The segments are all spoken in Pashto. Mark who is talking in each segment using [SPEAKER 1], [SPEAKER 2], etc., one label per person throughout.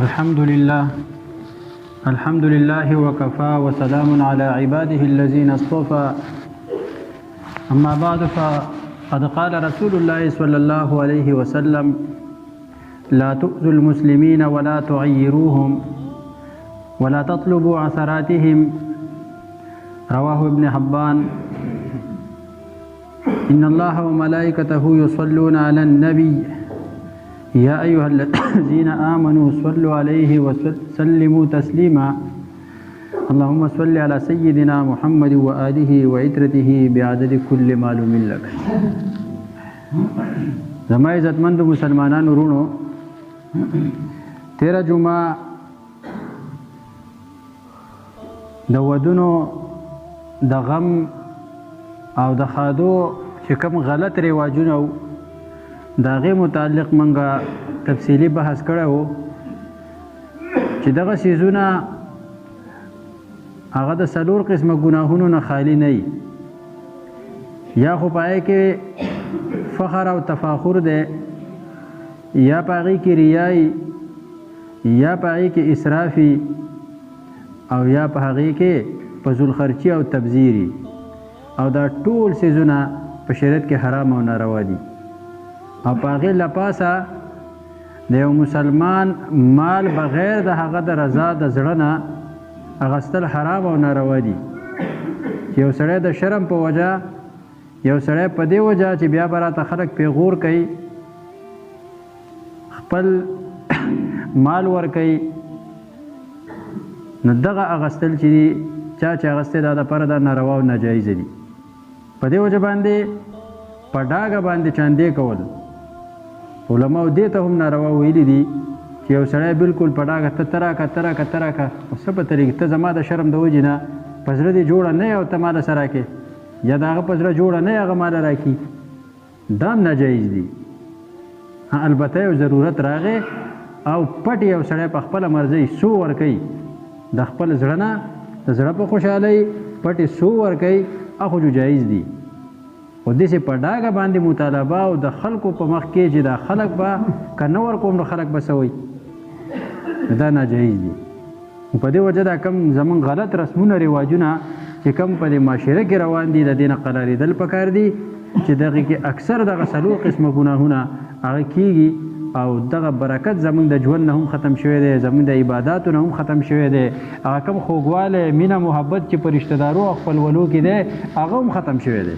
[SPEAKER 1] الحمد لله وكفى وسلام على عباده الذين اصطفى أما بعد فقد قال رسول الله صلى الله عليه وسلم لا تؤذوا المسلمين ولا تعيروهم ولا تطلبوا عثراتهم رواه ابن حبان. إن الله وملائكته يصلون على النبي يا أيها الذين آمنوا صلوا عليه وسلموا تسليما اللهم صل على سيدنا محمد وآله وعترته بعدد كل معلوم لك. زما عزتمند مسلمانانو ورونو 13 جمعه د ودونو د غم او د خادو چې کوم غلط رواجونه د هغې متعلق منګه تفصیلي بحث کړی و چې دغه څیزونه هغه د 4 قسمه ګناهونو نه خالی نه یا خو په هغې کې فخر او تفاخر دی یا په هغې کې ریایي یا په هغې کې اسرافي او یا په هغې کې فضولخرچي او تبذیري او دا ټول څیزونه په شریعت کې حرام او ناروا دي او په هغې لپاسه د یو مسلمان مال بغیر د هغه د رضا د زړه نه اخیستل حرام او ناروا دي. یو سړی د شرم په وجه یو سړی په دې وجه چې بیا به راته خلک پیغور کوي خپل مال ورکوي نو دغه اخیستل چې دي چا چې اخیستی دا دپاره دا ناروا او ناجایزه دي. په دې وجه باندې په ډاګه باندې چاندې کول علماو دې ته هم ناروا ویلي دي چې یو سړی بلکل په ډاګه ته راکه ته راکه ته راکه څه په طریقې ته زما د شرم د وجې نه په زړه دې جوړه نه او ته ماله سره راکې یا د هغه په زړه جوړه نه هغه ماله راکي دا هم ناجایز دي. البته یو ضرورت راغی او پټ یو سړی په خپله مرضۍ سو ورکوي د خپل زړه نه د زړه په خوشحالۍ پټې سو ورکوي هغه خو جایز دي خو داسې په ډاګه باندې مطالبه او د خلکو په مخ کې چې دا خلک به که نه ورکوم نو خلک به څه وایي دا ناجایز دي. په دې وجه دا کم زمونږ غلط رسمونه رواجونه چې کم په دې معاشره کې روان دي د دې نه قلاریدل پکار دي چې دغې کې اکثر دغه 4 قسمه ګناهونه هغه کیږي او دغه برکت زمونږ د ژوند نه هم ختم شوی دی زمونږ د عباداتو نه هم ختم شوی دی هغه کم خوږوالی مینه محبت چې په رشته دارو او خپلولو کې دی هغه هم ختم شوی دی.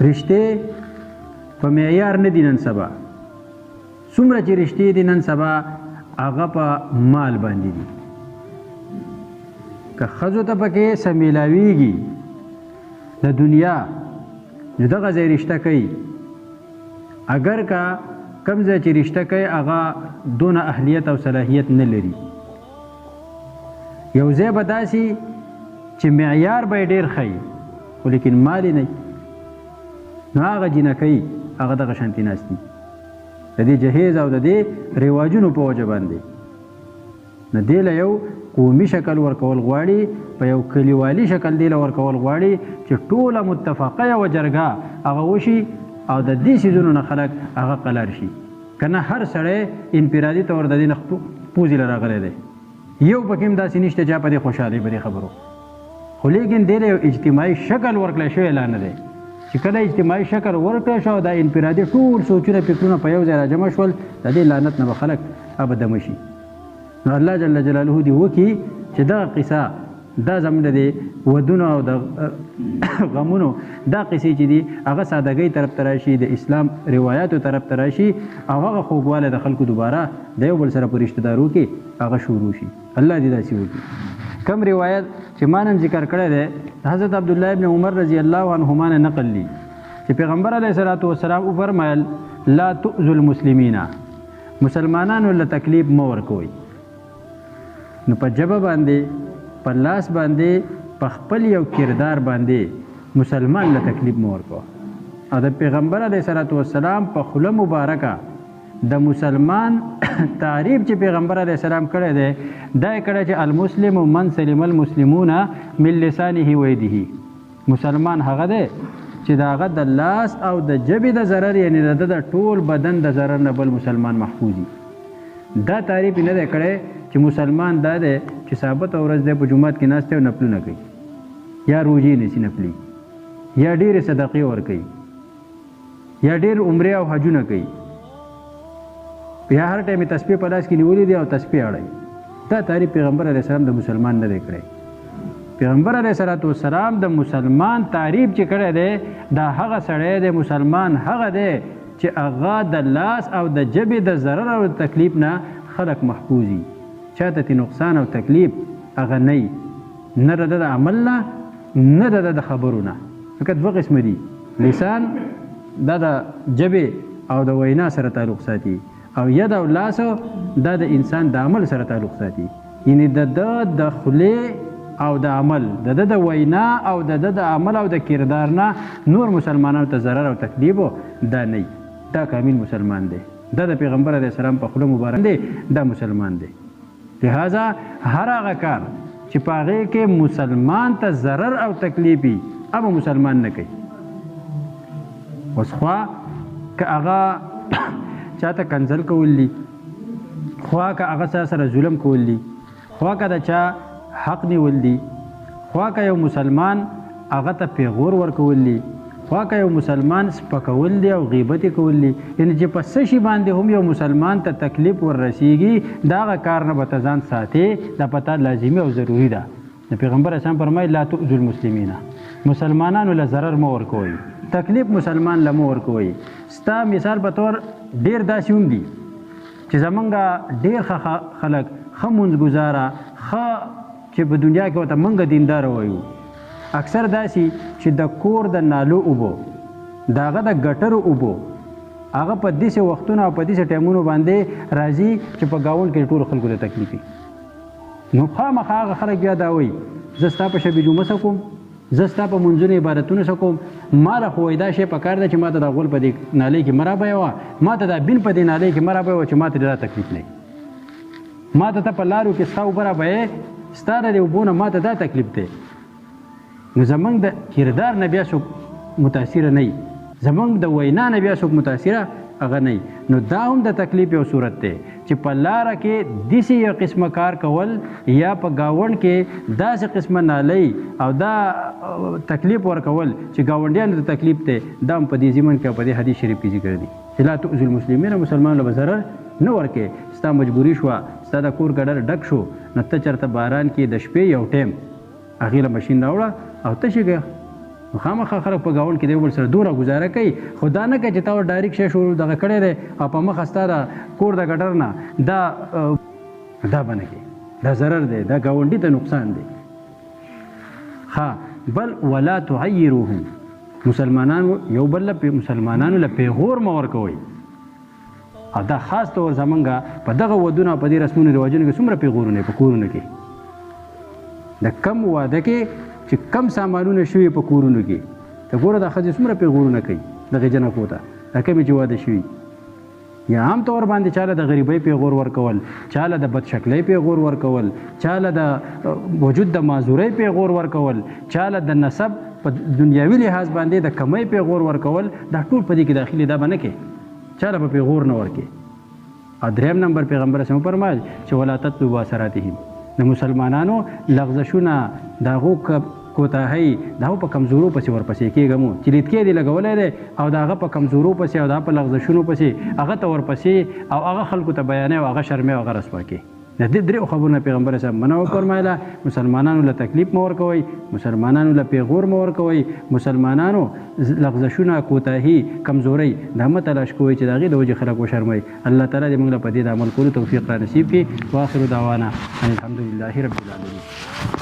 [SPEAKER 1] رشتې په معیار نه دي نن سبا څومره چې رشتې دي نن سبا هغه په مال باندې دي که ښځو ته پکې څه میلاویږي د دنیا نو دغه ځای رشته کوي اگر که کم ځای چې رشته کوي هغه دونه اهلیت او صلاحیت نه لري یو ځای به داسې چې معیار به یې ډېر ښیي خو لیکن مال یې نه نو هغه جینکۍ هغه دغه شانتي ناست دي د دې جهیز او د دې رواجونو په وجه باندې نو دې له یو قومي شکل ورکول غواړي په یو کلیوالي شکل دې له ورکول غواړي چې ټوله متفقه یوه جرګه هغه وشي او د دې څیزونو نه خلک هغه قلار شي که نه هر سړی انفرادي طور د دې نه پوزې له راغلی دی یو پکې هم داسې نشته چې په دې خوشحالۍ په دې خبرو خو لیکن دې له یو اجتماعي شکل ورکړی شوی لا نه دی چې کله اجتماعي شکل ورکړی شو دا انفرادي ټول سوچونه فکرونه په یو ځای راجمع شول د دې لعنت نه به خلک ابدمه شي. نو الله جل جلاله دې وکړي چې دغه قصه دا زموږ د ودونو او د غمونو دا قصې چې دي هغه سادګۍ طرف ته راشي د اسلام روایاتو طرف ته راشي او هغه خوږوالی د خلکو دوباره د یو بل سره په رشته دارو کې هغه شروع شي. الله دې داسې وکړي. کم روایت چې ما نن ذکر کړی دی حضرت عبدالله ابن عمر رضی الله عنهما نه نقل دي چې پیغمبر علیه الصلاة والسلام وفرمایل لا تؤذوا المسلمین مسلمانانو له تکلیف مه ورکوئ. نو په ژبه باندې په لاس باندې په خپل یو کردار باندې مسلمان له تکلیف مه ورکوه او د پیغمبر علیه الصلاة والسلام په خوله مبارکه د مسلمان تعریف چې پیغمبر علیه السلام کړی دی دا یې کړی چې المسلم من سلم المسلمون من لسانه و یده مسلمان هغه دی چې د هغه د لاس او د ژبې د ضرر یعنې د ټول بدن د ضرر نه بل مسلمان محفوظ وي دا تعریف نه دی کړی چې مسلمان دا دی چې ثابت ورځ دی په جومات کې ناست دی او نفلونه کوي یا روژې نیسي نفلي یا ډېرې صدقې ورکوي یا ډېر عمرې او حجونه کوي یا هر ټایم یې تسبیح په لاس کې نیولې دی او تسبیح اړوي. دا تعریف پیغمبر علیه السلام د مسلمان نه دی کړی. پیغمبر علیه السلام د مسلمان تعریف چې کړی دی دا هغه سړی دی مسلمان هغه دی چې هغه د لاس او د ژبې د ضرر او تکلیف نه خلق محفوظ وي. چاته تی نقصان او تکلیف هغه نه د د عمل نه د خبرو نه. ځکه دوه قسمه دي، لسان دا د ژبې او د وینا سره تعلق ساتي او ید او لاس دا د انسان د عمل سره تعلق ساتي. یعنی د خولې او د عمل د وینا او د عمل او د کردار نه نور مسلمانانو ته ضرر او تکلیف دا نه. دا کامل مسلمان دی. دا د پیغمبر علیه السلام په خوله مبارک دی. دا مسلمان دی. لہذا هر هغه کار چې په هغې کې مسلمان ته ضرر او تکلیف وي هغه مسلمان نه کوي. اوس خوا که هغه چاته کنځل کول دي، خوا که هغه چا سره ظلم کول دي، خوا که د چا حق نیول دي، خوا که یو مسلمان هغه ته پیغور ورکول دي، خوا که یو مسلمان سپکول دی او غیبت کول دي، یعنې چې په څه شي باندې هم یو مسلمان ته تکلیف وررسیږي د هغه کار نه به ته ځان ساتې. دا پته لازمي او ضروري ده. د پیغمبر اسلام فرمایي لا تؤذوا المسلمین، مسلمانانو له ضرر مه ورکوئ، تکلیف مسلمان له مه ورکوئ. ستا مثال په طور ډېر داسې هم دي چې زمونږ ډېر ښه خلک ښه مونځګزاره ښه چې په دنیا کې ورته مونږ دینداره وایو، اکثر داسې چې د کور د نالو اوبو د هغه د ګټرو اوبو هغه په داسې وختونو او په داسې ټایمونو باندې راځي چې په ګاونډ کې ټولو خلکو ته تکلیف وي. نو خامخا هغه خلک بیا دا وایي زه ستا په شب جمعه څه کوم، زه ستا په منځونو عبادتونو څه کوم، ما له خو دا شی په کار ده چې ما ته دا غول په دې نالۍ کې مه رابیوه، ما ته دا بین په دې نالۍ کې مه رابیوه چې ما ته دا تکلیف نه وي، ما ته ته په لارو کې ستا اوبه رابیې ستا د دې اوبو نه ما ته دا تکلیف دی. نو زمونږ د کردار نه بیا څوک متاثره نه وي، زمونږ د وینا نه بیا څوک متاثره هغه نه وي. نو دا هم د تکلیف یو صورت دی چې په لاره کې داسې یو قسمه کار کول یا په ګاونډ کې داسې قسمه نالۍ او دا تکلیف ورکول چې ګاونډیانو ته تکلیف دی. دا هم په دې ضمن کې او په دې حدیث شریف کې ذکر دي چې لا تؤذوا المسلمین، مسلمانانو به ضرر نه ورکې. ستا مجبوري شوه، ستا د کور ګډر ډک شو، نو ته چېرته باران کې د شپې یو ټایم هغې له مشین راوړه او تشې کړه. نو خامخا خلک په ګاونډ کې د یو بل سره دومره ګزاره کوي، خو دا نه کوي چې تا ډایرکټ شی شروع دغه کړی دی او په مخه ستا د کور د ګټر نه دا به نه کوي. دا ضرر دی، دا ګاونډي ته نقصان دی. ها بل ولا تعیروهم، مسلمانانو یو بل مسلمانانو له پیغور مه ورکوئ. او دا خاص طور زمونږ په دغه ودونو او په دې رسمونو رواجونو کې څومره پیغورونه په کورونو کې، د کم واده کې چې کم سامانونه شوي په کورونو کې، ته ګوره دا ښځې څومره پیغورونه کوي دغې جنکو ته، دا کمې چې واده شوي. یا عام طور باندې چاله د غریبۍ پیغور ورکول، چاله د بدشکلۍ پیغور ورکول، چاله د وجود د معذورۍ پیغور ورکول، چاله د نسب په دنیاوي لحاظ باندې د کمۍ پیغور ورکول، دا ټول په دې کې داخلي. دا به نه کوي، چاله به پیغور نه ورکوي. او دریم نمبر پیغمبر اسلام فرمایل چې ولا تطلبوا اثراتهم، د مسلمانانو لغزشونه د هغو کوتاهۍ د هغو په کمزورو پسې ورپسې کېږه مو چې لیدکې دې لګولی دی او د هغه په کمزورو پسې او د هغه په لغزشونو پسې هغه ته ورپسې او هغه خلکو ته بیانوي او هغه شرموي او هغه رسوا کوي. د دې درېو خبرونه پیغمبر صاحب منع وفرمایله. مسلمانانو له تکلیف مه ورکوئ، مسلمانانو له پیغور مه ورکوئ، مسلمانانو لغزشونه کوتاهي کمزورۍ دا مه تلاش کوئ چې د هغې د وجې خلک وشرموئ. الله تعالی دې موږ له په دې د عمل کولو توفیق را نصیب کړي. واخر دعوانا ان الحمدلله رب العالمین.